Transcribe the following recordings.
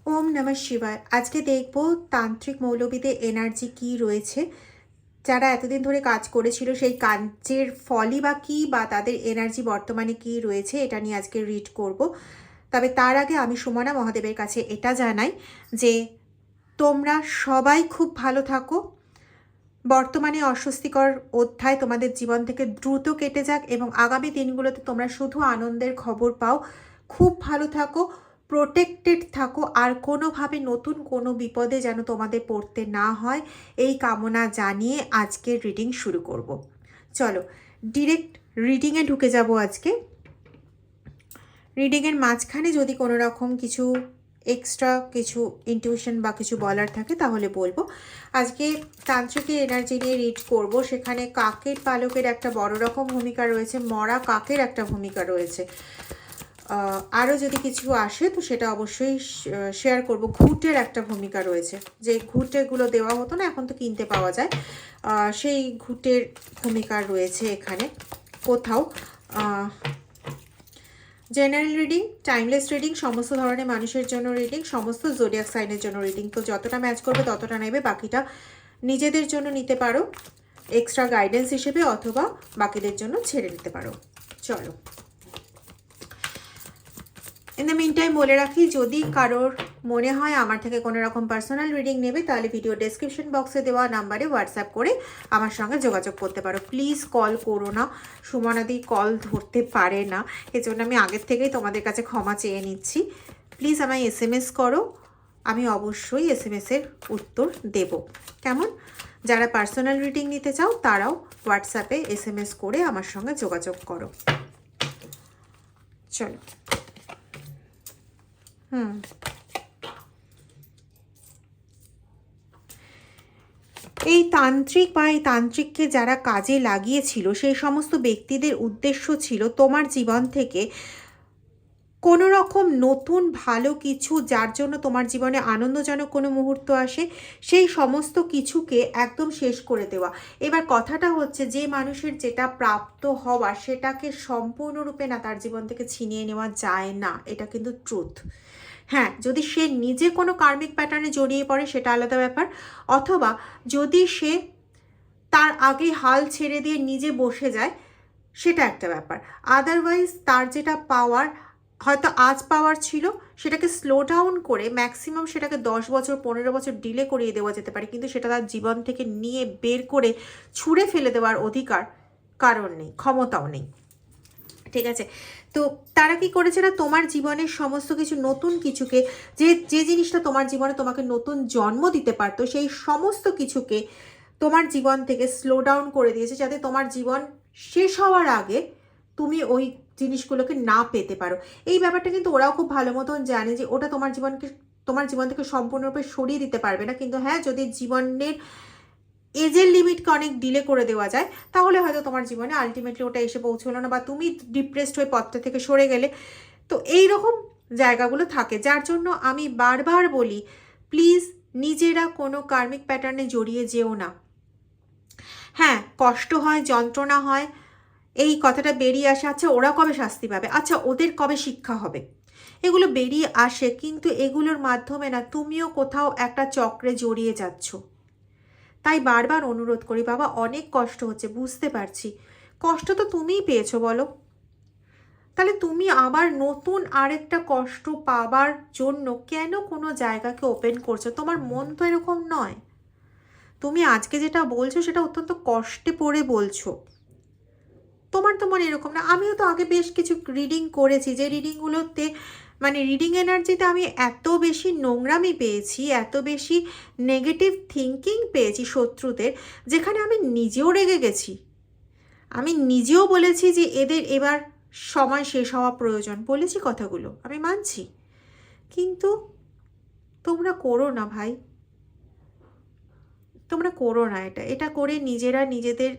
ওম নমঃ শিবায়। আজকে দেখব তান্ত্রিক মৌলবীদের এনার্জি কি রয়েছে, যারা এতদিন ধরে কাজ করেছিল সেই কাজের ফলই বা কী, বা তাদের এনার্জি বর্তমানে কি রয়েছে, এটা নিয়ে আজকে রিড করব। তবে তার আগে আমি সুমনা মহাদেবের কাছে এটা জানাই যে তোমরা সবাই খুব ভালো থাকো। বর্তমানে অস্বস্তিকর অধ্যায় তোমাদের জীবন থেকে দ্রুত কেটে যাক এবং আগামী দিনগুলোতে তোমরা শুধু আনন্দের খবর পাও। খুব ভালো থাকো, প্রোটেক্টেড থাকো, আর কোনোভাবে নতুন কোনো বিপদে যেন তোমাদের পড়তে না হয়, এই কামনা জানিয়ে আজকের রিডিং শুরু করব। চলো ডিরেক্ট রিডিংয়ে ঢুকে যাব। আজকে রিডিংয়ের মাঝখানে যদি কোনো রকম কিছু এক্সট্রা কিছু ইনটিউশন বা কিছু বলার থাকে তাহলে বলবো। আজকে তান্ত্রিকের এনার্জি নিয়ে রিড করব। সেখানে কাকের পালকের একটা বড় রকম ভূমিকা রয়েছে, মরা কাকের একটা ভূমিকা রয়েছে। আরও যদি কিছু আসে তো সেটা অবশ্যই শেয়ার করব। ঘুঁটের একটা ভূমিকা রয়েছে, যে ঘুঁটেগুলো দেওয়া হতো না, এখন তো কিনতে পাওয়া যায়, সেই ঘুঁটের ভূমিকা রয়েছে এখানে কোথাও। জেনারেল রিডিং, টাইমলেস রিডিং, সমস্ত ধরনের মানুষের জন্য রিডিং, সমস্ত জোডিয়াক সাইনের জন্য রিডিং। তো যতটা ম্যাচ করবে ততটা নেবে, বাকিটা নিজেদের জন্য নিতে পারো এক্সট্রা গাইডেন্স হিসেবে, অথবা বাকিদের জন্য ছেড়ে নিতে পারো। চলো, ইন দ্য মিন টাইম বলে রাখি, যদি কারোর মনে হয় আমার থেকে কোনো রকম পার্সোনাল রিডিং নেবে, তাহলে ভিডিও ডেসক্রিপশন বক্সে দেওয়া নাম্বারে হোয়াটসঅ্যাপ করে আমার সঙ্গে যোগাযোগ করতে পারো। প্লিজ কল করো না, সুমনাদি কল ধরতে পারে না, এজন্য আমি আগের থেকেই তোমাদের কাছে ক্ষমা চেয়ে নিচ্ছি। প্লিজ আমায় SMS করো, আমি অবশ্যই SMS-এর উত্তর দেব। কেমন? যারা পার্সোনাল রিডিং নিতে চাও তারাও হোয়াটসঅ্যাপে SMS করে আমার সঙ্গে যোগাযোগ করো। চলো। এই তান্ত্রিক বা এই তান্ত্রিককে যারা কাজে লাগিয়েছিল সেই সমস্ত ব্যক্তিদের উদ্দেশ্য ছিল তোমার জীবন থেকে কোনো রকম নতুন ভালো কিছু, যার জন্য তোমার জীবনে আনন্দজনক কোনো মুহূর্ত আসে, সেই সমস্ত কিছুকে একদম শেষ করে দেওয়া। এবার কথাটা হচ্ছে, যে মানুষের যেটা প্রাপ্ত হওয়া সেটাকে সম্পূর্ণরূপে না তার জীবন থেকে ছিনিয়ে নেওয়া যায় না, এটা কিন্তু ট্রুথ। হ্যাঁ, যদি সে নিজে কোনো কার্মিক প্যাটার্নে জড়িয়ে পড়ে সেটা আলাদা ব্যাপার, অথবা যদি সে তার আগে হাল ছেড়ে দিয়ে নিজে বসে যায় সেটা একটা ব্যাপার। আদারওয়াইজ তার যেটা পাওয়ার, হয়তো আজ পাওয়ার ছিল, সেটাকে স্লো ডাউন করে ম্যাক্সিমাম সেটাকে 10 বছর 15 বছর ডিলে করিয়ে দেওয়া যেতে পারে, কিন্তু সেটা তার জীবন থেকে নিয়ে বের করে ছুঁড়ে ফেলে দেওয়ার অধিকার কারণ নেই, ক্ষমতাও নেই। ঠিক আছে? তো তারা কি করেছে না, তোমার জীবনের সমস্ত কিছু নতুন কিছুকে, যে যে জিনিসটা তোমার জীবনে তোমাকে নতুন জন্ম দিতে পারতো, সেই সমস্ত কিছুকে তোমার জীবন থেকে স্লো ডাউন করে দিয়েছে, যাতে তোমার জীবন শেষ হওয়ার আগে তুমি ওই জিনিসগুলোকে না পেতে পারো। এই ব্যাপারটা কিন্তু ওরাও খুব ভালো মতন জানে যে ওটা তোমার জীবন থেকে সম্পূর্ণরূপে সরিয়ে দিতে পারবে না, কিন্তু হ্যাঁ, যদি জীবনের এজের লিমিটকে অনেক ডিলে করে দেওয়া যায় তাহলে হয়তো তোমার জীবনে আলটিমেটলি ওটা এসে পৌঁছলো না, বা তুমি ডিপ্রেসড হয়ে পথটা থেকে সরে গেলে। তো এই রকম জায়গাগুলো থাকে, যার জন্য আমি বারবার বলি, প্লিজ নিজেরা কোনো কার্মিক প্যাটার্নে জড়িয়ে যেও না। হ্যাঁ, কষ্ট হয়, যন্ত্রণা হয়, এই কথাটা বেরিয়ে আসে। আচ্ছা, ওরা কবে শাস্তি পাবে, আচ্ছা ওদের কবে শিক্ষা হবে, এগুলো বেরিয়ে আসে, কিন্তু এগুলোর মাধ্যমে না তুমিও কোথাও একটা চক্রে জড়িয়ে যাচ্ছ। তাই বারবার অনুরোধ করি, বাবা অনেক কষ্ট হচ্ছে, বুঝতে পারছি, কষ্ট তো তুমিই পেয়েছো বলো, তাহলে তুমি আবার নতুন আরেকটা কষ্ট পাবার জন্য কেন কোনো জায়গাকে ওপেন করছো? তোমার মন তো এরকম নয়। তুমি আজকে যেটা বলছো সেটা অত্যন্ত কষ্টে পড়ে বলছো, তোমার তো মনে এরকম না। আমিও তো আগে বেশ কিছু রিডিং করেছি, যে রিডিংগুলোতে মানে রিডিং এনার্জিতে আমি এত বেশি নোংরামি পেয়েছি, এত বেশি নেগেটিভ থিঙ্কিং পেয়েছি শত্রুদের, যেখানে আমি নিজেও রেগে গেছি। আমি নিজেও বলেছি যে এদের এবার সময় শেষ হওয়া প্রয়োজন, বলেছি কথাগুলো, আমি মানছি, কিন্তু তোমরা করো না ভাই, তোমরা করো না এটা করে নিজেরা নিজেদের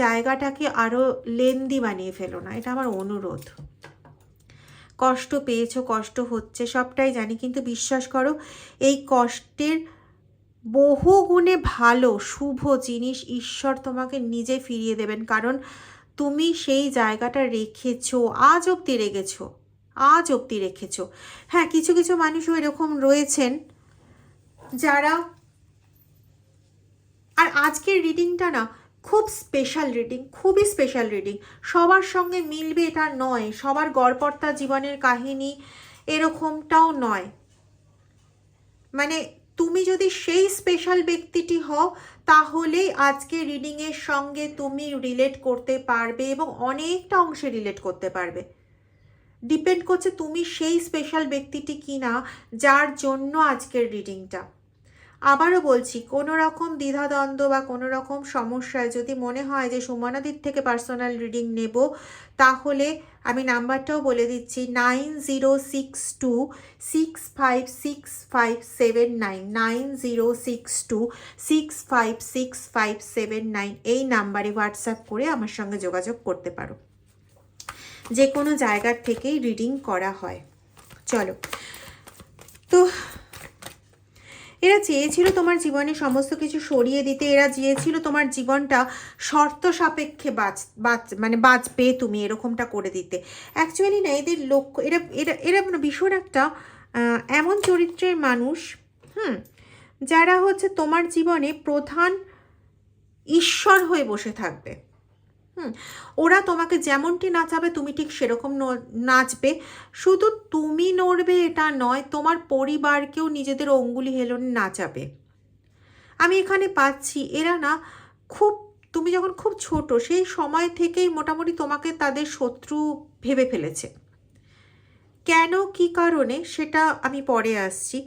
জায়গাটাকে আরও লেন্দি বানিয়ে ফেলো না, এটা আমার অনুরোধ। কষ্ট পেয়েছো, কষ্ট হচ্ছে, সবটাই জানি, কিন্তু বিশ্বাস করো এই কষ্টের বহু গুণে ভালো শুভ জিনিস ঈশ্বর তোমাকে নিজে ফিরিয়ে দেবেন, কারণ তুমি সেই জায়গাটা রেখেছো, আজ অব্দি রেখেছো। আজ অবধি রেখেছো। হ্যাঁ, কিছু কিছু মানুষও এরকম রয়েছেন যারা, আর আজকের রিডিংটা না খুব স্পেশাল রিডিং, খুবই স্পেশাল রিডিং। সবার সঙ্গে মিলবে এটা নয়, সবার গড়পড়তা জীবনের কাহিনী এরকমটাও নয়। মানে তুমি যদি সেই স্পেশাল ব্যক্তিটি হও তাহলে আজকে রিডিংয়ের সঙ্গে তুমি রিলেট করতে পারবে এবং অনেকটা অংশে রিলেট করতে পারবে। ডিপেন্ড করছে তুমি সেই স্পেশাল ব্যক্তিটি কি না যার জন্য আজকের রিডিংটা। আবারও বলছি, কোনো রকম দ্বিধাদ্বন্দ্ব বা কোনো রকম সমস্যায় যদি মনে হয় যে সুমনাদির থেকে পার্সোনাল রিডিং নেব, তাহলে আমি নাম্বারটাও বলে দিচ্ছি 9062656579, 9062656579 এই নাম্বারে হোয়াটসঅ্যাপ করে আমার সঙ্গে যোগাযোগ করতে পারো। যে কোনো জায়গার থেকেই রিডিং করা হয়। চলো, তো এরা চেয়েছিল তোমার জীবনে সমস্ত কিছু সরিয়ে দিতে, এরা চেয়েছিল তোমার জীবনটা শর্ত সাপেক্ষে বাঁচবে তুমি, এরকমটা করে দিতে। অ্যাকচুয়ালি না, এদের লক্ষ্য, এরা এরা এরা ভীষণ একটা এমন চরিত্রের মানুষ, যারা হচ্ছে তোমার জীবনে প্রধান ঈশ্বর হয়ে বসে থাকবে। ওরা তোমাকে যেমনটি নাচাবে তুমি ঠিক সেরকম নাচবে। শুধু তুমি নড়বে এটা নয়, তোমার পরিবারকেও নিজেদের অঙ্গুলি হেলনে নাচাবে। আমি এখানে পাচ্ছি এরা না খুব, তুমি যখন খুব ছোট সেই সময় থেকেই মোটামুটি তোমাকে তাদের শত্রু ভেবে ফেলেছে। কেন, কি কারণে, সেটা আমি পরে আসছি।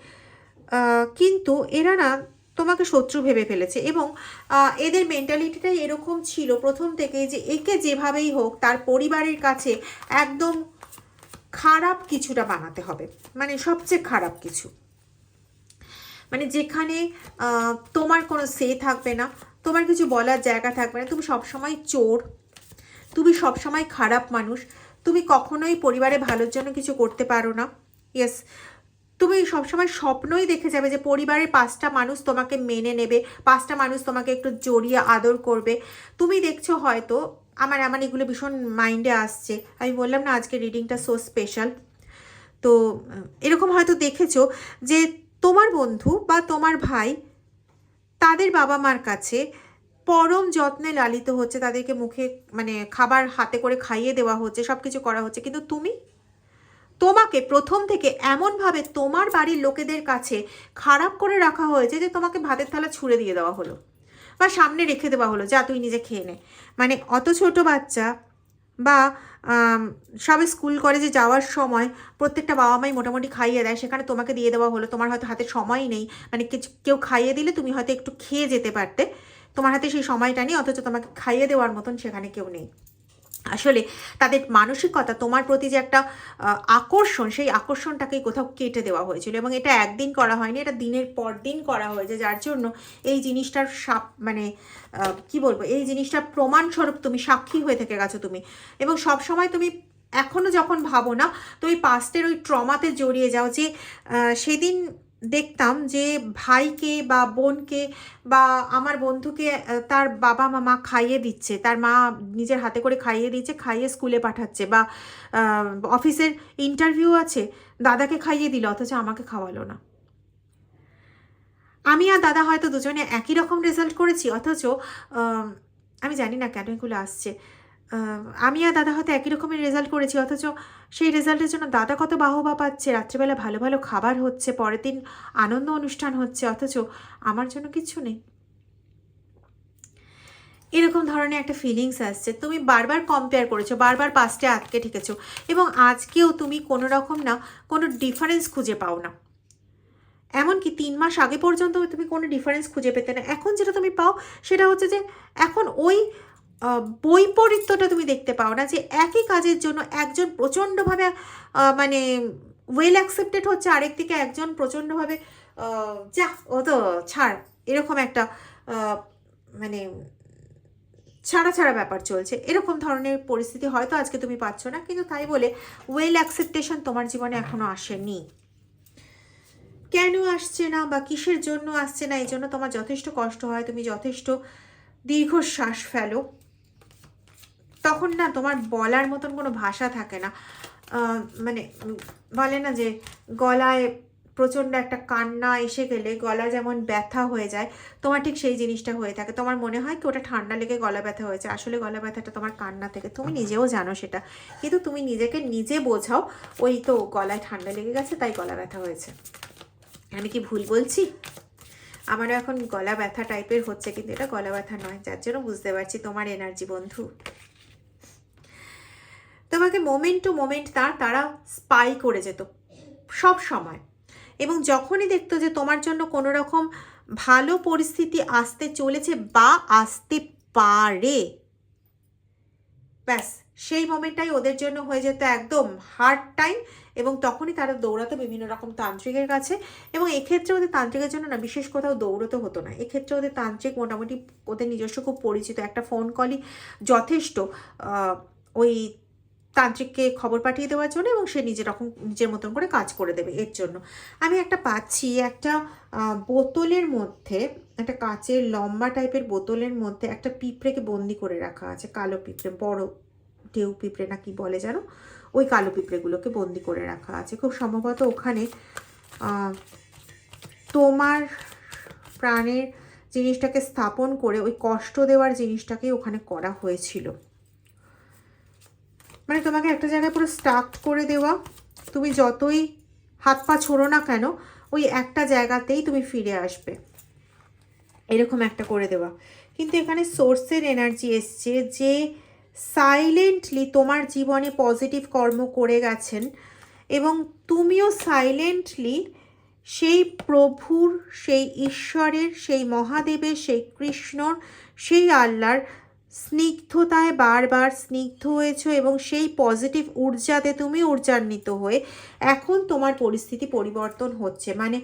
কিন্তু এরা না তোমাকে শত্রু ভেবে ফেলেছে এবং এদের মেন্টালিটিটাই এরকম ছিল প্রথম থেকেই যে একে যেভাবেই হোক তার পরিবারের কাছে একদম খারাপ কিছুটা বানাতে হবে, মানে সবচেয়ে খারাপ কিছু, মানে যেখানে তোমার কোনো সে থাকবে না, তোমার কিছু বলার জায়গা থাকবে না, তুমি সবসময় চোর, তুমি সবসময় খারাপ মানুষ, তুমি কখনোই পরিবারে ভালোর জন্য কিছু করতে পারো না। ইয়েস, তুমি সবসময় স্বপ্নই দেখে যাবে যে পরিবারের 5টা মানুষ তোমাকে মেনে নেবে, 5টা মানুষ তোমাকে একটু জড়িয়ে আদর করবে। তুমি দেখছো হয়তো, আমার এগুলো ভীষণ মাইন্ডে আসছে, আমি বললাম না আজকে রিডিংটা সো স্পেশাল। তো এরকম হয়তো দেখেছো যে তোমার বন্ধু বা তোমার ভাই তাদের বাবা মার কাছে পরম যত্নে লালিত হচ্ছে, তাদেরকে মুখে মানে খাবার হাতে করে খাইয়ে দেওয়া হচ্ছে, সব কিছু করা হচ্ছে, কিন্তু তোমাকে প্রথম থেকে এমনভাবে তোমার বাড়ির লোকেদের কাছে খারাপ করে রাখা হয়েছে যে তোমাকে ভাতের থালা ছুঁড়ে দিয়ে দেওয়া হলো বা সামনে রেখে দেওয়া হলো, যা তুই নিজে খেয়ে নে। মানে অত ছোট বাচ্চা বা সবে স্কুল কলেজে যাওয়ার সময় প্রত্যেকটা বাবা মাই মোটামুটি খাইয়ে দেয়, সেখানে তোমাকে দিয়ে দেওয়া হলো। তোমার হয়তো হাতে সময় নেই, মানে কেউ খাইয়ে দিলে তুমি হয়তো একটু খেয়ে যেতে পারতে, তোমার হাতে সেই সময়টা নেই, অথচ তোমাকে খাইয়ে দেওয়ার মতন সেখানে কেউ নেই। আসলে তাদের মানসিকতা তোমার প্রতি যে একটা আকর্ষণ, সেই আকর্ষণটাকেই কোথাও কেটে দেওয়া হয়েছিল এবং এটা একদিন করা হয়নি, এটা দিনের পর দিন করা হয়েছে, যার জন্য এই জিনিসটার মানে কি বলবো, এই জিনিসটার প্রমাণস্বরূপ তুমি সাক্ষী হয়ে থেকে গেছো তুমি। এবং সবসময় তুমি এখনও যখন ভাবো না, তুমি পাস্টের ওই ট্রমাতে জড়িয়ে যাও যে সেদিন দেখতাম যে ভাইকে বা বোনকে বা আমার বন্ধুকে তার বাবা মা খাইয়ে দিচ্ছে, তার মা নিজের হাতে করে খাইয়ে দিচ্ছে, খাইয়ে স্কুলে পাঠাচ্ছে, বা অফিসের ইন্টারভিউ আছে দাদাকে খাইয়ে দিল অথচ আমাকে খাওয়ালো না। আমি আর দাদা হয়তো দুজনে একই রকম রেজাল্ট করেছি, অথচ আমি জানি না কেন এগুলো আসছে, আমি আর দাদা হয়তো একই রকমের রেজাল্ট করেছি, অথচ সেই রেজাল্টের জন্য দাদা কত বাহবা পাচ্ছে, রাত্রিবেলা ভালো ভালো খাবার হচ্ছে, পরের দিন আনন্দ অনুষ্ঠান হচ্ছে, অথচ আমার জন্য কিছু নেই। এরকম ধরনের একটা ফিলিংস আসছে। তুমি বারবার কম্পেয়ার করেছো, বারবার পাস্টে আটকে ঠেকেছো এবং আজকেও তুমি কোনো রকম না কোনো ডিফারেন্স খুঁজে পাও না। এমনকি 3 মাস আগে পর্যন্ত তুমি কোনো ডিফারেন্স খুঁজে পেতে না। এখন যেটা তুমি পাও সেটা হচ্ছে যে এখন ওই বৈপরীত্যটা তুমি দেখতে পাও না, যে একই কাজের জন্য একজন প্রচণ্ডভাবে মানে ওয়েল অ্যাকসেপ্টেড হচ্ছে, আরেকদিকে একজন প্রচণ্ডভাবে যা ও তো ছাড়, এরকম একটা মানে ছাড়া ছাড়া ব্যাপার চলছে, এরকম ধরনের পরিস্থিতি হয়তো আজকে তুমি পাচ্ছ না। কিন্তু তাই বলে ওয়েল অ্যাকসেপ্টেশন তোমার জীবনে এখনও আসেনি। কেন আসছে না বা কিসের জন্য আসছে না, এই জন্য তোমার যথেষ্ট কষ্ট হয়, তুমি যথেষ্ট দীর্ঘশ্বাস ফেলো, তখন না তোমার বলার মতন কোনো ভাষা থাকে না। মানে বলে না যে গলায় প্রচণ্ড একটা কান্না এসে গেলে গলা যেমন ব্যথা হয়ে যায়, তোমার ঠিক সেই জিনিসটা হয়ে থাকে। তোমার মনে হয় কি ওটা ঠান্ডা লেগে গলা ব্যথা হয়েছে, আসলে গলা ব্যথাটা তোমার কান্না থেকে, তুমি নিজেও জানো সেটা, কিন্তু তুমি নিজেকে নিজে বোঝাও ওই তো গলায় ঠান্ডা লেগে গেছে তাই গলা ব্যথা হয়েছে। আমি কি ভুল বলছি? আমারও এখন গলা ব্যথা টাইপের হচ্ছে, কিন্তু এটা গলা ব্যথা নয়, যার জন্য বুঝতে পারছি তোমার এনার্জি বন্ধু। তোমাকে মোমেন্ট টু মোমেন্ট তারা স্পাই করে যেত সব সময়, এবং যখনই দেখতো যে তোমার জন্য কোনো রকম ভালো পরিস্থিতি আসতে চলেছে বা আসতে পারে, ব্যাস সেই মোমেন্টটাই ওদের জন্য হয়ে যেত একদম হার্ড টাইম, এবং তখনই তারা দৌড়াতো বিভিন্ন রকম তান্ত্রিকের কাছে। এবং এক্ষেত্রে ওদের তান্ত্রিকের জন্য না বিশেষ কোথাও দৌড়তে হতো না, এক্ষেত্রে ওদের তান্ত্রিক মোটামুটি ওদের নিজস্ব খুব পরিচিত, একটা ফোন কলই যথেষ্ট ওই তান্ত্রিককে খবর পাঠিয়ে দেওয়ার জন্য, এবং সে নিজের মতন করে কাজ করে দেবে। এর জন্য আমি একটা পাচ্ছি, একটা বোতলের মধ্যে, একটা কাচের লম্বা টাইপের বোতলের মধ্যে একটা পিঁপড়েকে বন্দি করে রাখা আছে, কালো পিঁপড়ে, বড় ঢেউ পিঁপড়ে না কি বলে যেন, ওই কালো পিঁপড়েগুলোকে বন্দি করে রাখা আছে। খুব সম্ভবত ওখানে তোমার প্রাণের জিনিসটাকে স্থাপন করে ওই কষ্ট দেওয়ার জিনিসটাকে ওখানে করা হয়েছিল, মানে তোমাকে একটা জায়গায় পুরো স্টাক করে দেওয়া, তুমি যতই হাত পা ছোড়ো না কেন ওই একটা জায়গাতেই তুমি ফিরে আসবে, এরকম একটা করে দেওয়া। কিন্তু এখানে সোর্সের এনার্জি এসছে যে সাইলেন্টলি তোমার জীবনে পজিটিভ কর্ম করে গেছেন, এবং তুমিও সাইলেন্টলি সেই প্রভুর, সেই ঈশ্বরের, সেই মহাদেবের, সেই কৃষ্ণর, সেই আল্লাহর স্নিগ্ধতায় বারবার স্নিগ্ধ হয়েছো, এবং সেই পজিটিভ ঊর্জাতে তুমি ঊর্জান্বিত হয়ে এখন তোমার পরিস্থিতি পরিবর্তন হচ্ছে। মানে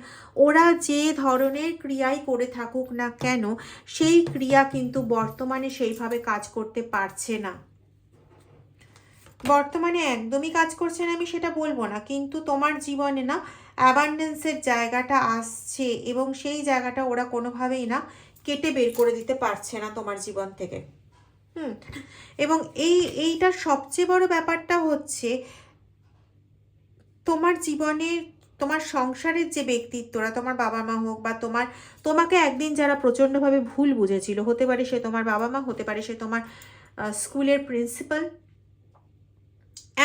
ওরা যে ধরনের ক্রিয়াই করে থাকুক না কেন, সেই ক্রিয়া কিন্তু বর্তমানে সেইভাবে কাজ করতে পারছে না, বর্তমানে একদমই কাজ করছে না আমি সেটা বলবো না, কিন্তু তোমার জীবনে না অ্যাবান্ডেন্সের জায়গাটা আসছে, এবং সেই জায়গাটা ওরা কোনোভাবেই না কেটে বের করে দিতে পারছে না তোমার জীবন থেকে। এবং এইটার সবচেয়ে বড় ব্যাপারটা হচ্ছে তোমার জীবনের, তোমার সংসারের যে ব্যক্তিত্বরা, তোমার বাবা মা হোক বা তোমাকে একদিন যারা প্রচণ্ডভাবে ভুল বুঝেছিল, হতে পারে সে তোমার বাবা মা, হতে পারে সে তোমার স্কুলের প্রিন্সিপাল,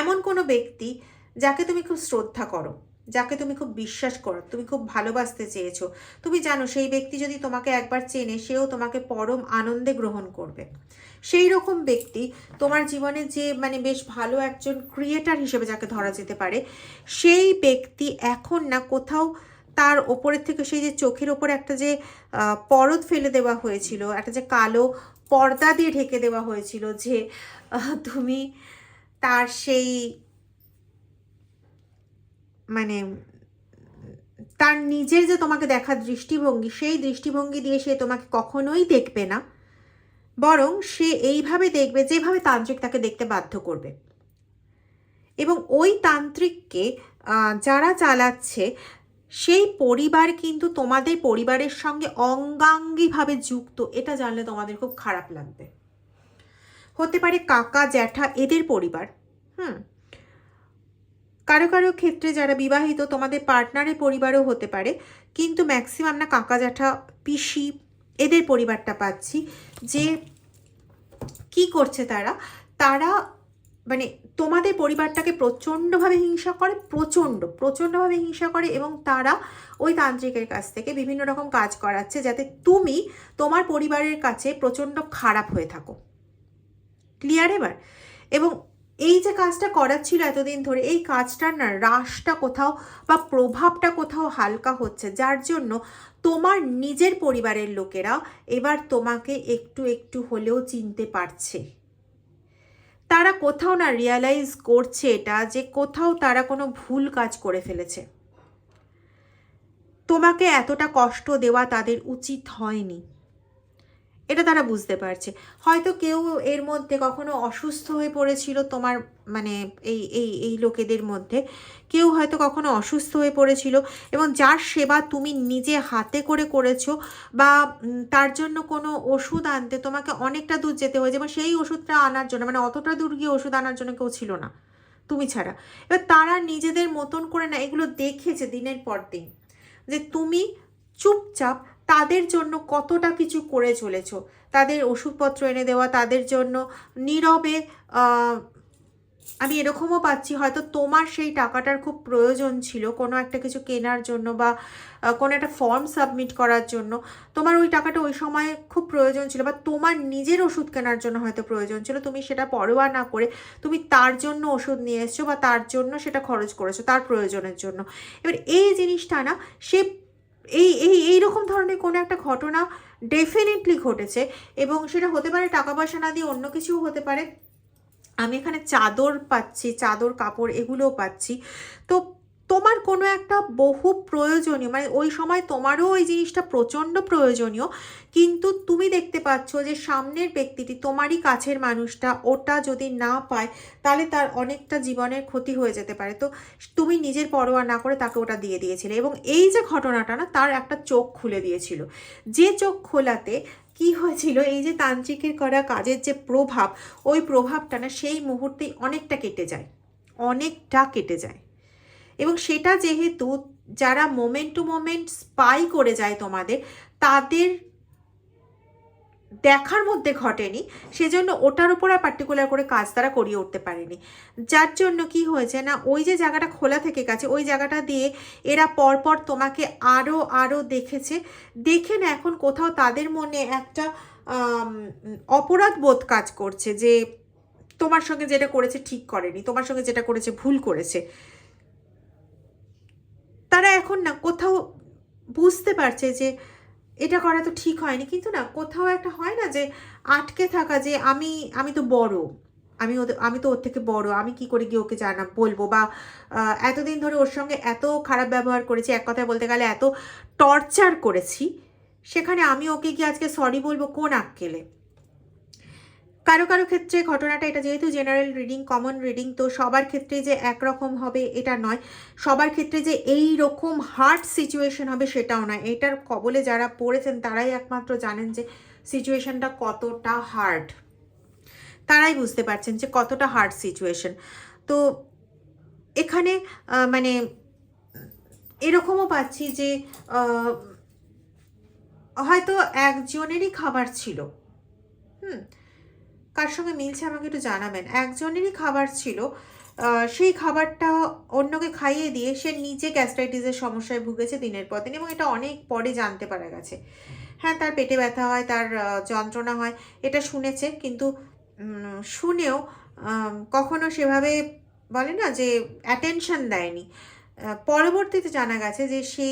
এমন কোনো ব্যক্তি যাকে তুমি খুব শ্রদ্ধা করো, যাকে তুমি খুব বিশ্বাস করো, তুমি খুব ভালোবাসতে চেয়েছো, তুমি জানো সেই ব্যক্তি যদি তোমাকে একবার চেনে সেও তোমাকে পরম আনন্দে গ্রহণ করবে, সেই রকম ব্যক্তি তোমার জীবনে যে মানে বেশ ভালো একজন ক্রিয়েটার হিসেবে যাকে ধরা যেতে পারে, সেই ব্যক্তি এখন না কোথাও তার ওপরের থেকে সেই যে চোখের ওপরে একটা যে পরদ ফেলে দেওয়া হয়েছিল, একটা যে কালো পর্দা দিয়ে ঢেকে দেওয়া হয়েছিল, যে তুমি তার সেই মানে তার নিজের যে তোমাকে দেখার দৃষ্টিভঙ্গি, সেই দৃষ্টিভঙ্গি দিয়ে সে তোমাকে কখনোই দেখবে না, বরং সে এইভাবে দেখবে যেভাবে তান্ত্রিক তাকে দেখতে বাধ্য করবে। এবং ওই তান্ত্রিককে যারা চালাচ্ছে সেই পরিবার কিন্তু তোমাদের পরিবারের সঙ্গে অঙ্গাঙ্গিভাবে যুক্ত, এটা জানলে তোমাদের খুব খারাপ লাগবে। হতে পারে কাকা জ্যাঠা এদের পরিবার, কারো কারো ক্ষেত্রে যারা বিবাহিত তোমাদের পার্টনারের পরিবারও হতে পারে, কিন্তু ম্যাক্সিমাম না কাকা জ্যাঠা পিসি এদের পরিবারটা পাচ্ছি, যে কি করছে তারা মানে তোমাদের পরিবারটাকে প্রচণ্ডভাবে হিংসা করে, প্রচণ্ডভাবে হিংসা করে, এবং তারা ওই তান্ত্রিকের কাছ থেকে বিভিন্ন রকম কাজ করাচ্ছে যাতে তুমি তোমার পরিবারের কাছে প্রচণ্ড খারাপ হয়ে থাকো। ক্লিয়ার এবার? এবং এই যে কাজটা করাচ্ছিল এতদিন ধরে, এই কাজটার না হ্রাসটা কোথাও বা প্রভাবটা কোথাও হালকা হচ্ছে, যার জন্য তোমার নিজের পরিবারের লোকেরা এবার তোমাকে একটু একটু হলেও চিনতে পারছে। তারা কোথাও না রিয়ালাইজ করছে এটা, যে কোথাও তারা কোনো ভুল কাজ করে ফেলেছে, তোমাকে এতটা কষ্ট দেওয়া তাদের উচিত হয়নি, এটা তারা বুঝতে পারছে। হয়তো কেউ এর মধ্যে কখনো অসুস্থ হয়ে পড়েছিল, তোমার মানে এই এই এই লোকেদের মধ্যে কেউ হয়তো কখনো অসুস্থ হয়ে পড়েছিল, এবং যার সেবা তুমি নিজে হাতে করে করেছো, বা তার জন্য কোনো ওষুধ আনতে তোমাকে অনেকটা দূর যেতে হয়েছে, এবং সেই ওষুধটা আনার জন্য মানে অতটা দূর গিয়ে ওষুধ আনার জন্য কেউ ছিল না, তুমি ছাড়া। এবার তারা নিজেদের মতন করে না এগুলো দেখেছে দিনের পর দিন, যে তুমি চুপচাপ তাদের জন্য কতটা কিছু করে চলেছো, তাদের ওষুধপত্র এনে দেওয়া, তাদের জন্য নীরবে আমি এরকমও পাচ্ছি হয়তো তোমার সেই টাকাটার খুব প্রয়োজন ছিল কোনো একটা কিছু কেনার জন্য বা কোনো একটা ফর্ম সাবমিট করার জন্য, তোমার ওই টাকাটা ওই সময় খুব প্রয়োজন ছিল, বা তোমার নিজের ওষুধ কেনার জন্য হয়তো প্রয়োজন ছিল, তুমি সেটা পরোয়া না করে তুমি তার জন্য ওষুধ নিয়ে এসছো বা তার জন্য সেটা খরচ করেছো তার প্রয়োজনের জন্য। এবার এই জিনিসটা না সে এইরকম ধরনের কোনো একটা ঘটনা ডেফিনেটলি ঘটেছে, এবং সেটা হতে পারে টাকা পয়সা না দিয়ে অন্য কিছুও হতে পারে। আমি এখানে চাদর পাচ্ছি, চাদর কাপড় এগুলোও পাচ্ছি। তো তোমার কোনো একটা বহু প্রয়োজনীয়, মানে ওই সময় তোমারও ওই জিনিসটা প্রচণ্ড প্রয়োজনীয়, কিন্তু তুমি দেখতে পাচ্ছ যে সামনের ব্যক্তিটি তোমারই কাছের মানুষটা ওটা যদি না পায় তাহলে তার অনেকটা জীবনের ক্ষতি হয়ে যেতে পারে। তো তুমি নিজের পরোয়া না করে তাকে ওটা দিয়ে দিয়েছিলে, এবং এই যে ঘটনাটা না তার একটা চোখ খুলে দিয়েছিল, যে চোখ খোলাতে কি হয়েছিল, এই যে তান্ত্রিকের করা কাজের যে প্রভাব, ওই প্রভাবটা না সেই মুহূর্তেই অনেকটা কেটে যায়, অনেকটা কেটে যায়। এবং সেটা যেহেতু যারা মোমেন্ট টু মোমেন্ট স্পাই করে যায় তোমাদের, তাদের দেখার মধ্যে ঘটেনি, সেজন্য ওটার উপর আর পার্টিকুলার করে কাজ তারা করিয়ে উঠতে পারেনি। যার জন্য কি হয়েছে না, ওই যে জায়গাটা খোলা থেকে গেছে, ওই জায়গাটা দিয়ে এরা পরপর তোমাকে আরও আরও দেখেছে, দেখে না এখন কোথাও তাদের মনে একটা অপরাধ বোধ কাজ করছে যে তোমার সঙ্গে যেটা করেছে ঠিক করেনি, তোমার সঙ্গে যেটা করেছে ভুল করেছে। তারা এখন না কোথাও বুঝতে পারছে যে এটা করা তো ঠিক হয়নি, কিন্তু না কোথাও একটা হয় না যে আটকে থাকা, যে আমি তো বড়, আমি তো ওর থেকে বড়, আমি কি করে গিয়ে ওকে বলবো, বা এতদিন ধরে ওর সঙ্গে এত খারাপ ব্যবহার করেছি, এক কথায় বলতে গেলে এত টর্চার করেছি, সেখানে আমি ওকে গিয়ে আজকে সরি বলবো কোন আক্কেলে। কারো কারো ক্ষেত্রে ঘটনাটা, এটা যেহেতু জেনারেল রিডিং, কমন রিডিং, তো সবার ক্ষেত্রে যে একরকম হবে এটা নয়, সবার ক্ষেত্রে যে এই রকম হার্ড সিচুয়েশন হবে সেটাও নয়। এটার কবলে যারা পড়েছেন তারাই একমাত্র জানেন যে সিচুয়েশনটা কতটা হার্ড, তারাই বুঝতে পারছেন যে কতটা হার্ড সিচুয়েশন। তো এখানে মানে এরকমও পাচ্ছি যে হয়তো একজনেরই খাবার ছিল, কার সঙ্গে মিলছে আমাকে একটু জানাবেন, একজনেরই খাবার ছিল, সেই খাবারটা অন্যকে খাইয়ে দিয়ে সে নিজে গ্যাস্ট্রাইটিসের সমস্যায় ভুগেছে দিনের পর দিন, এবং এটা অনেক পরে জানতে পারা গেছে। হ্যাঁ, তার পেটে ব্যথা হয়, তার যন্ত্রণা হয়, এটা শুনেছে, কিন্তু শুনেও কখনো সেভাবে বলে না যে অ্যাটেনশন দেয়নি। পরবর্তীতে জানা গেছে যে সে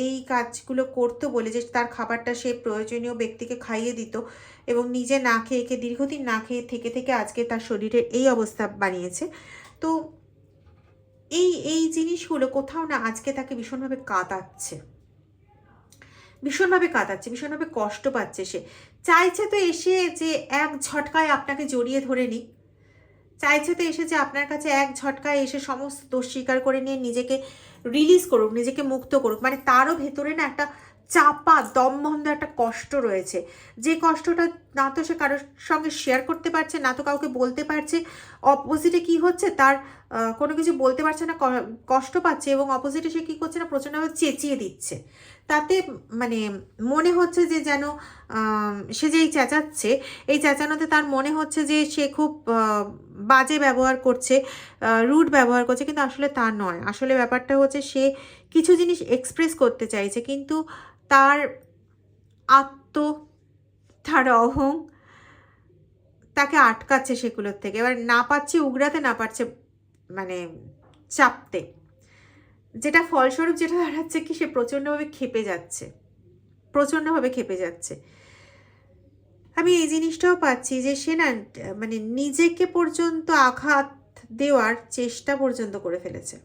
এই কাজগুলো করতো বলে, যে তার খাবারটা সে প্রয়োজনীয় ব্যক্তিকে খাইয়ে দিত, এবং নিজে না খেয়ে দীর্ঘদিন না খেয়ে থেকে থেকে আজকে তার শরীরের এই অবস্থা বানিয়েছে। তো এই জিনিসগুলো কোথাও না আজকে তাকে ভীষণভাবে কাঁদাচ্ছে, ভীষণভাবে কষ্ট পাচ্ছে। সে চাইছে তো এসে যে এক ঝটকায় আপনাকে জড়িয়ে ধরে নিক, চাইছে তো এসে যে আপনার কাছে এক ঝটকায় এসে সমস্ত দোষ স্বীকার করে নিয়ে নিজেকে রিলিজ করুক, নিজেকে মুক্ত করুক। মানে তারও ভেতরে না একটা চাপা দমবন্ধ একটা কষ্ট রয়েছে, যে কষ্টটা না তো সে কারোর সঙ্গে শেয়ার করতে পারছে, না তো কাউকে বলতে পারছে। অপোজিটে কি হচ্ছে, তার কোনো কিছু বলতে পারছে না, কষ্ট পাচ্ছে, এবং অপোজিটে সে কী করছে না, প্রচণ্ডভাবে চেঁচিয়ে দিচ্ছে। তাতে মানে মনে হচ্ছে যে যেন সে যেই চেঁচাচ্ছে, এই চেঁচানোতে তার মনে হচ্ছে যে সে খুব বাজে ব্যবহার করছে, রুড ব্যবহার করছে, কিন্তু আসলে তা নয়। আসলে ব্যাপারটা হচ্ছে সে কিছু জিনিস এক্সপ্রেস করতে চাইছে, কিন্তু তার তার অহং তাকে আটকাচ্ছে সেগুলোর থেকে। এবার না পারছে উগরাতে, না পারছে মানে চাপতে, যেটা ফলস্বরূপ যেটা দাঁড়াচ্ছে কি, সে প্রচণ্ডভাবে খেপে যাচ্ছে। আমি এই জিনিসটাও পাচ্ছি যে সে না মানে নিজেকে পর্যন্ত আঘাত দেওয়ার চেষ্টা পর্যন্ত করে ফেলেছে।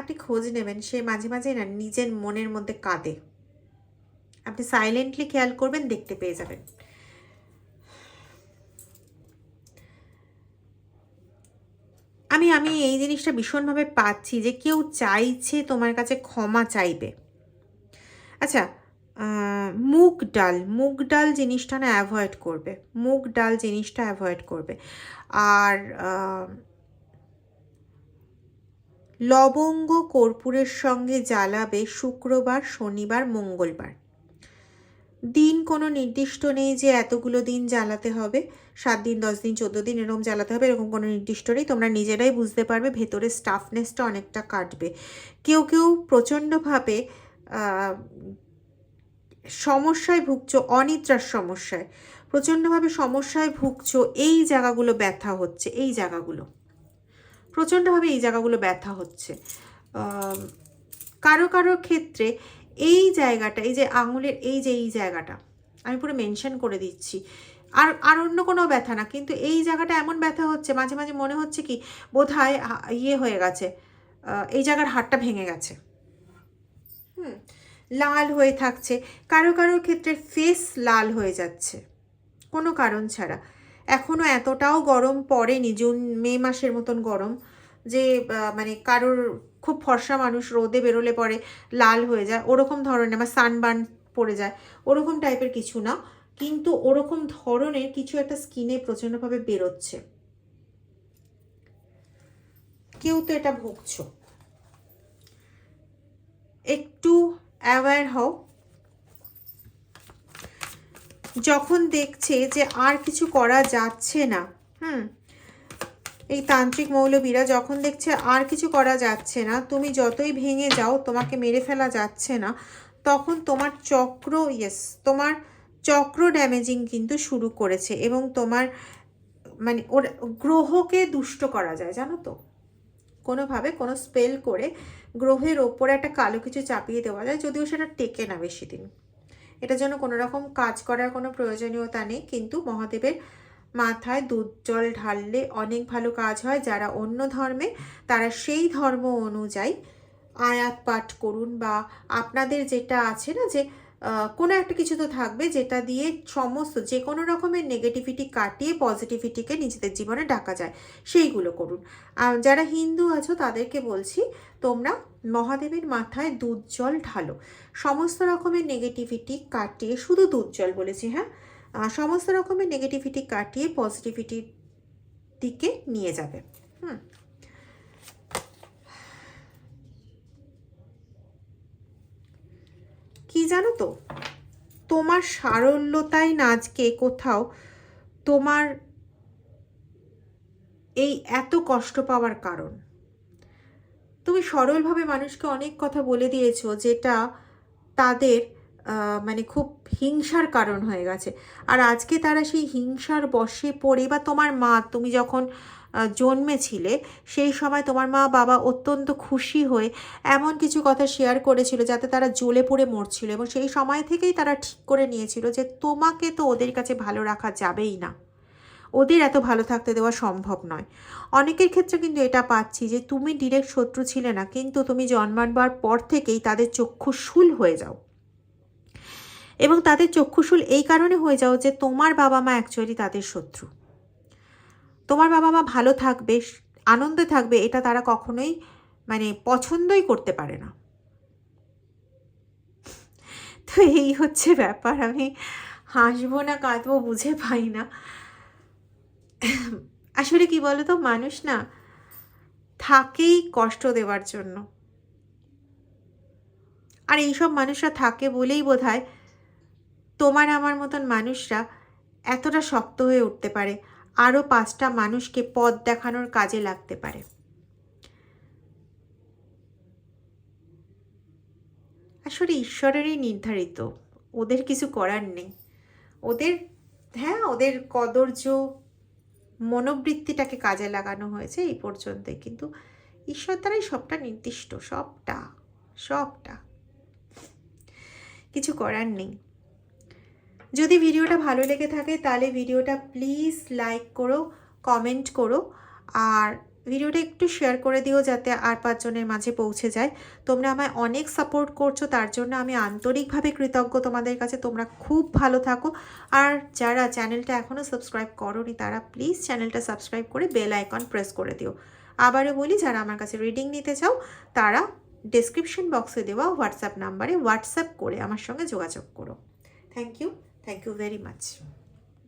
আপনি খোঁজ নেবেন, সে মাঝে মাঝে না নিজের মনের মধ্যে কাঁদে, আপনি সাইলেন্টলি খেয়াল করবেন, দেখতে পেয়ে যাবেন। আমি এই জিনিসটা ভীষণভাবে পাচ্ছি যে কেউ চাইছে তোমার কাছে ক্ষমা চাইবে। আচ্ছা, মুগ ডাল জিনিসটা না অ্যাভয়েড করবে, মুগ ডাল জিনিসটা অ্যাভয়েড করবে। আর লবঙ্গ কর্পূরের সঙ্গে জ্বালাবে শুক্রবার, শনিবার, মঙ্গলবার। দিন কোনো নির্দিষ্ট নেই যে এতগুলো দিন জ্বালাতে হবে, 7 দিন, 10 দিন, 14 দিন এরকম জ্বালাতে হবে, এরকম কোনো নির্দিষ্ট নেই। তোমরা নিজেরাই বুঝতে পারবে ভেতরে স্টাফনেসটা অনেকটা কাটবে। কেউ কেউ প্রচণ্ডভাবে সমস্যায় ভুগছো, অনিদ্রার সমস্যায় প্রচণ্ডভাবে সমস্যায় ভুগছো, এই জায়গাগুলো ব্যথা হচ্ছে, এই জায়গাগুলো প্রচণ্ডভাবে এই জায়গাগুলো ব্যথা হচ্ছে। কারো কারো ক্ষেত্রে এই জায়গাটা, এই যে আঙুলের এই জায়গাটা আমি পুরো মেনশন করে দিচ্ছি, আর অন্য কোনো ব্যথা না, কিন্তু এই জায়গাটা এমন ব্যথা হচ্ছে, মাঝে মাঝে মনে হচ্ছে কি বোধহয় ইয়ে হয়ে গেছে, এই জায়গার হাড়টা ভেঙে গেছে। লাল হয়ে থাকছে, কারো কারোর ক্ষেত্রে ফেস লাল হয়ে যাচ্ছে কোনো কারণ ছাড়া। এখনও এতটাও গরম পড়েনি, জুন মে মাসের মতন গরম যে মানে কারোর খুব ফর্সা মানুষ রোদে বেরোলে পরে লাল হয়ে যায়, ওরকম ধরনের, আমার সানবার্ন পড়ে যায়, ওরকম টাইপের কিছু না, কিন্তু ওরকম ধরনের কিছু একটা স্কিনে প্রচণ্ডভাবে বেরোচ্ছে। কেউ তো এটা ভুগছো, একটু অ্যাওয়্যার হও। যখন দেখছে যে আর কিছু করা যাচ্ছে না, এই তান্ত্রিক মৌলবীরা যখন দেখছে আর কিছু করা যাচ্ছে না, তুমি যতই ভেঙে যাও তোমাকে মেরে ফেলা যাচ্ছে না, তখন তোমার তোমার চক্র ড্যামেজিং কিন্তু শুরু করেছে। এবং তোমার মানে ওর গ্রহকে দুষ্ট করা যায়, জানো তো, কোনোভাবে কোনো স্পেল করে গ্রহের ওপরে একটা কালো কিছু চাপিয়ে দেওয়া যায়, যদিও সেটা টেকে না বেশি দিন। এটার জন্য কোনো রকম কাজ করার কোনো প্রয়োজনীয়তা নেই, কিন্তু মহাদেবের মাথায় দুধ জল ঢাললে অনেক ভালো কাজ হয়। যারা অন্য ধর্মে, তারা সেই ধর্ম অনুযায়ী আয়াত পাঠ করুন, বা আপনাদের যেটা আছে না, যে কোনো একটা কিছু তো থাকবে যেটা দিয়ে সমস্ত যে কোনো রকমের নেগেটিভিটি কাটিয়ে পজিটিভিটিকে নিজেদের জীবনে ডাকা যায়, সেইগুলো করুন। যারা হিন্দু আছো তাদেরকে বলছি, তোমরা মহাদেবের মাথায় দুধ জল ঢালো, সমস্ত রকমের নেগেটিভিটি কাটিয়ে, শুধু দুধ জল বলেছি, হ্যাঁ, সমস্ত রকমের নেগেটিভিটি কাটিয়ে পজিটিভিটির দিকে নিয়ে যাবে। কি জানো তো, তোমার সারল্যতাই না আজকে কোথাও তোমার এই এত কষ্ট পাওয়ার কারণ। তুমি সরলভাবে মানুষকে অনেক কথা বলে দিয়েছো যেটা তাদের মানে খুব হিংসার কারণ হয়ে গেছে, আর আজকে তারা সেই হিংসার বশে পড়ে, বা তোমার মা, তুমি যখন জন্মেছিলে সেই সময় তোমার মা বাবা অত্যন্ত খুশি হয়ে এমন কিছু কথা শেয়ার করেছিল যাতে তারা জ্বলে পুড়ে মরছিল, এবং সেই সময় থেকেই তারা ঠিক করে নিয়েছিল যে তোমাকে তো ওদের কাছে ভালো রাখা যাবেই না, ওদের এত ভালো থাকতে দেওয়া সম্ভব নয়। অনেকের ক্ষেত্রে কিন্তু এটা পাচ্ছি যে তুমি ডিরেক্ট শত্রু ছিলে না, কিন্তু তুমি জন্মাবার পর থেকেই তাদের চক্ষুশূল হয়ে যাও, এবং তাদের চক্ষুশূল এই কারণে হয়ে যাও যে তোমার বাবা মা অ্যাকচুয়ালি তাদের শত্রু। তোমার বাবা মা ভালো থাকবে, আনন্দে থাকবে, এটা তারা কখনোই মানে পছন্দই করতে পারে না। তো এই হচ্ছে ব্যাপার। আমি হাসবো না কাঁদবো বুঝে পাই না। আসলে কি বলো তো, মানুষ না থাকেই কষ্ট দেওয়ার জন্য, আর এইসব মানুষরা থাকে বলেই বোধহয় তোমার আমার মতন মানুষরা এতটা শক্ত হয়ে উঠতে পারে, আরও 5টা মানুষকে পথ দেখানোর কাজে লাগতে পারে। আসলে ঈশ্বরেরই নির্ধারিত, ওদের কিছু করার নেই। ওদের, হ্যাঁ, ওদের কদর্য মনোবৃত্তিটাকে কাজে লাগানো হয়েছে এই পর্যন্তই, কিন্তু ঈশ্বর দ্বারাই সবটা নির্দিষ্ট, সবটা কিছু করার নেই। যদি ভিডিওটা ভালো লেগে থাকে তাহলে ভিডিওটা প্লিজ লাইক করো, কমেন্ট করো, আর ভিডিওটা একটু শেয়ার করে দিও যাতে আর 5 জনের মাঝে পৌঁছে যায়। তোমরা আমায় অনেক সাপোর্ট করছো, তার জন্য আমি আন্তরিকভাবে কৃতজ্ঞ তোমাদের কাছে। তোমরা খুব ভালো থাকো, আর যারা চ্যানেলটা এখনও সাবস্ক্রাইব করোনি তারা প্লিজ চ্যানেলটা সাবস্ক্রাইব করে বেল আইকন প্রেস করে দিও। আবারও বলি, যারা আমার কাছে রিডিং নিতে চাও তারা ডেসক্রিপশন বক্সে দেওয়া হোয়াটসঅ্যাপ নাম্বারে হোয়াটসঅ্যাপ করে আমার সঙ্গে যোগাযোগ করো। Thank you very much.